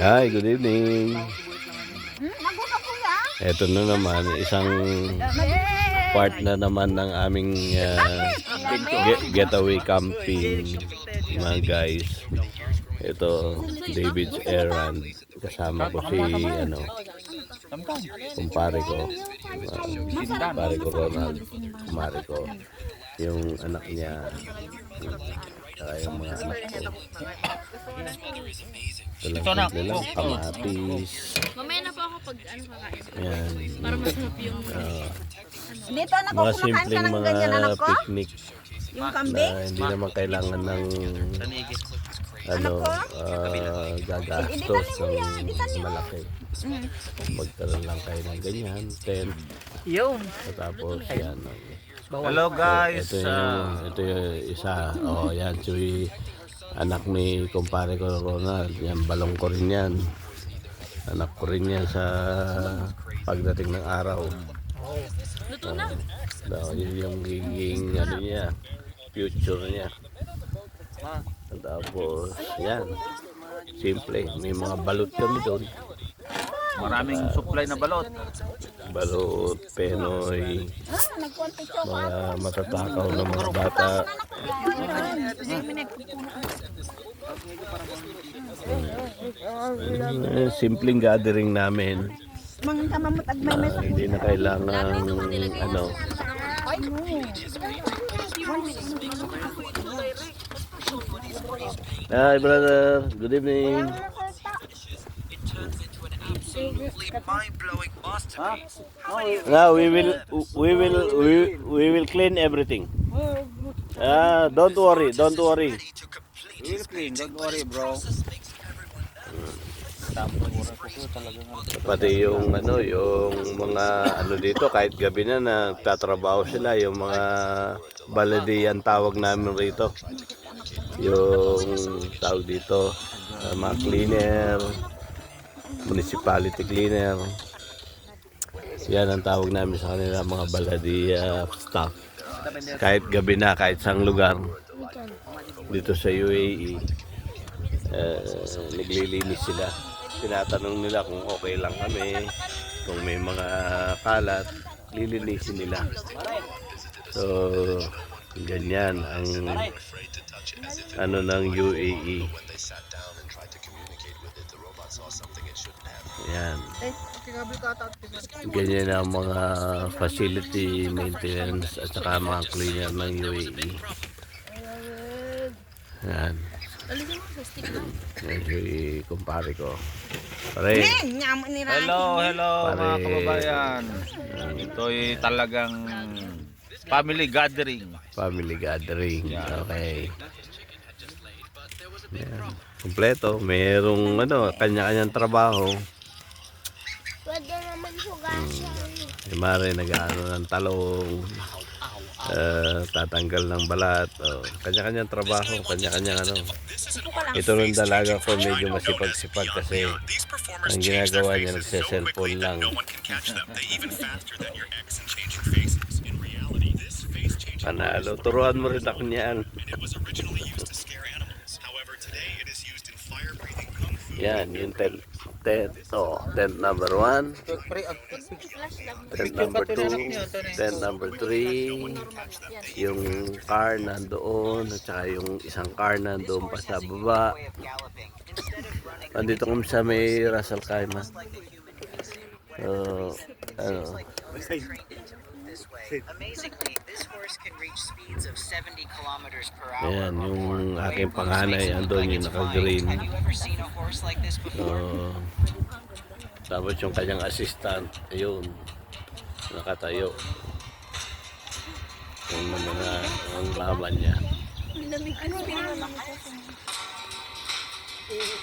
Hi, good evening. Ito na naman, isang part na naman ng aming getaway camping, mga guys. Ito, David's Errand. Kasama ko si, kumpare ko. Kumpare ko Ronald. Kumpare ko. Yung anak niya. Saka yung mga anak ko. Ito lang kamatis. Mamaya na po ako pag kakain. Yan. Para masarap yung Dito anak ko, Mga kumakain ka simpleng ng ganyan anak mga ko? picnic Yung kambing? na hindi naman kailangan ng gagastos ng malaki. Magkaroon lang kayo ng ganyan, tent. Tapos yan. Hello guys. Ito yung isa. Oh, yan si anak ni kumpare ko Ronald. Yan, balong ko rin yan. Anak ko rin yan sa pagdating ng araw. luto na. Yun yung giging niya, future niya. Tapos yan, simple, may mga balot kami doon. Maraming supply na balot. Balot, penoy, mga matatakaw ng mga bata. Simpleng gathering namin. Hindi na kailangan Hi brother, good evening. Now we will clean everything. Don't worry. We'll clean, don't worry bro. Pati yung mga dito kahit gabi na nagtatrabaho sila, yung mga baladiyan tawag namin rito. Yung tawag dito, mga cleaner, municipality cleaner. Yan ang tawag namin sa kanila, mga baladiya staff. Kahit gabi na, kahit sang lugar dito sa UAE, naglilinis sila. Tinatanong nila kung okay lang kami, kung may mga kalat, lilinisin nila. So, ganyan ang ng UAE. Yan. Ganyan ang mga facility maintenance at saka mga cleaner ng UAE. Yan. Yan si kumpare ko. Pare. Hello Pare. mga kababayan. Ito'y talagang family gathering. Family gathering. Okay. Yan. Kompleto. Merong kanya-kanyang trabaho. Pwede naman hugasan. Si Mare nag-ano ng talong. Tatanggal ng balat. Kanya-kanyang trabaho. Kanya-kanyang Ito rin dalaga ko medyo masipag-sipag kasi ang ginagawa niya nagse-cellphone lang. Panalo. Turuan mo rin ako niyan. Yan, yung tent number 1, tent number 2, tent number 3, yung car nandoon, at saka yung isang car nandoon pa sa baba. Andito kami sa may Ras Al Khaimah. Ayan, yung aking panganay andun yung naka-green. Tapos yung kanyang assistant, ayun, nakatayo. Yung ang mama niya.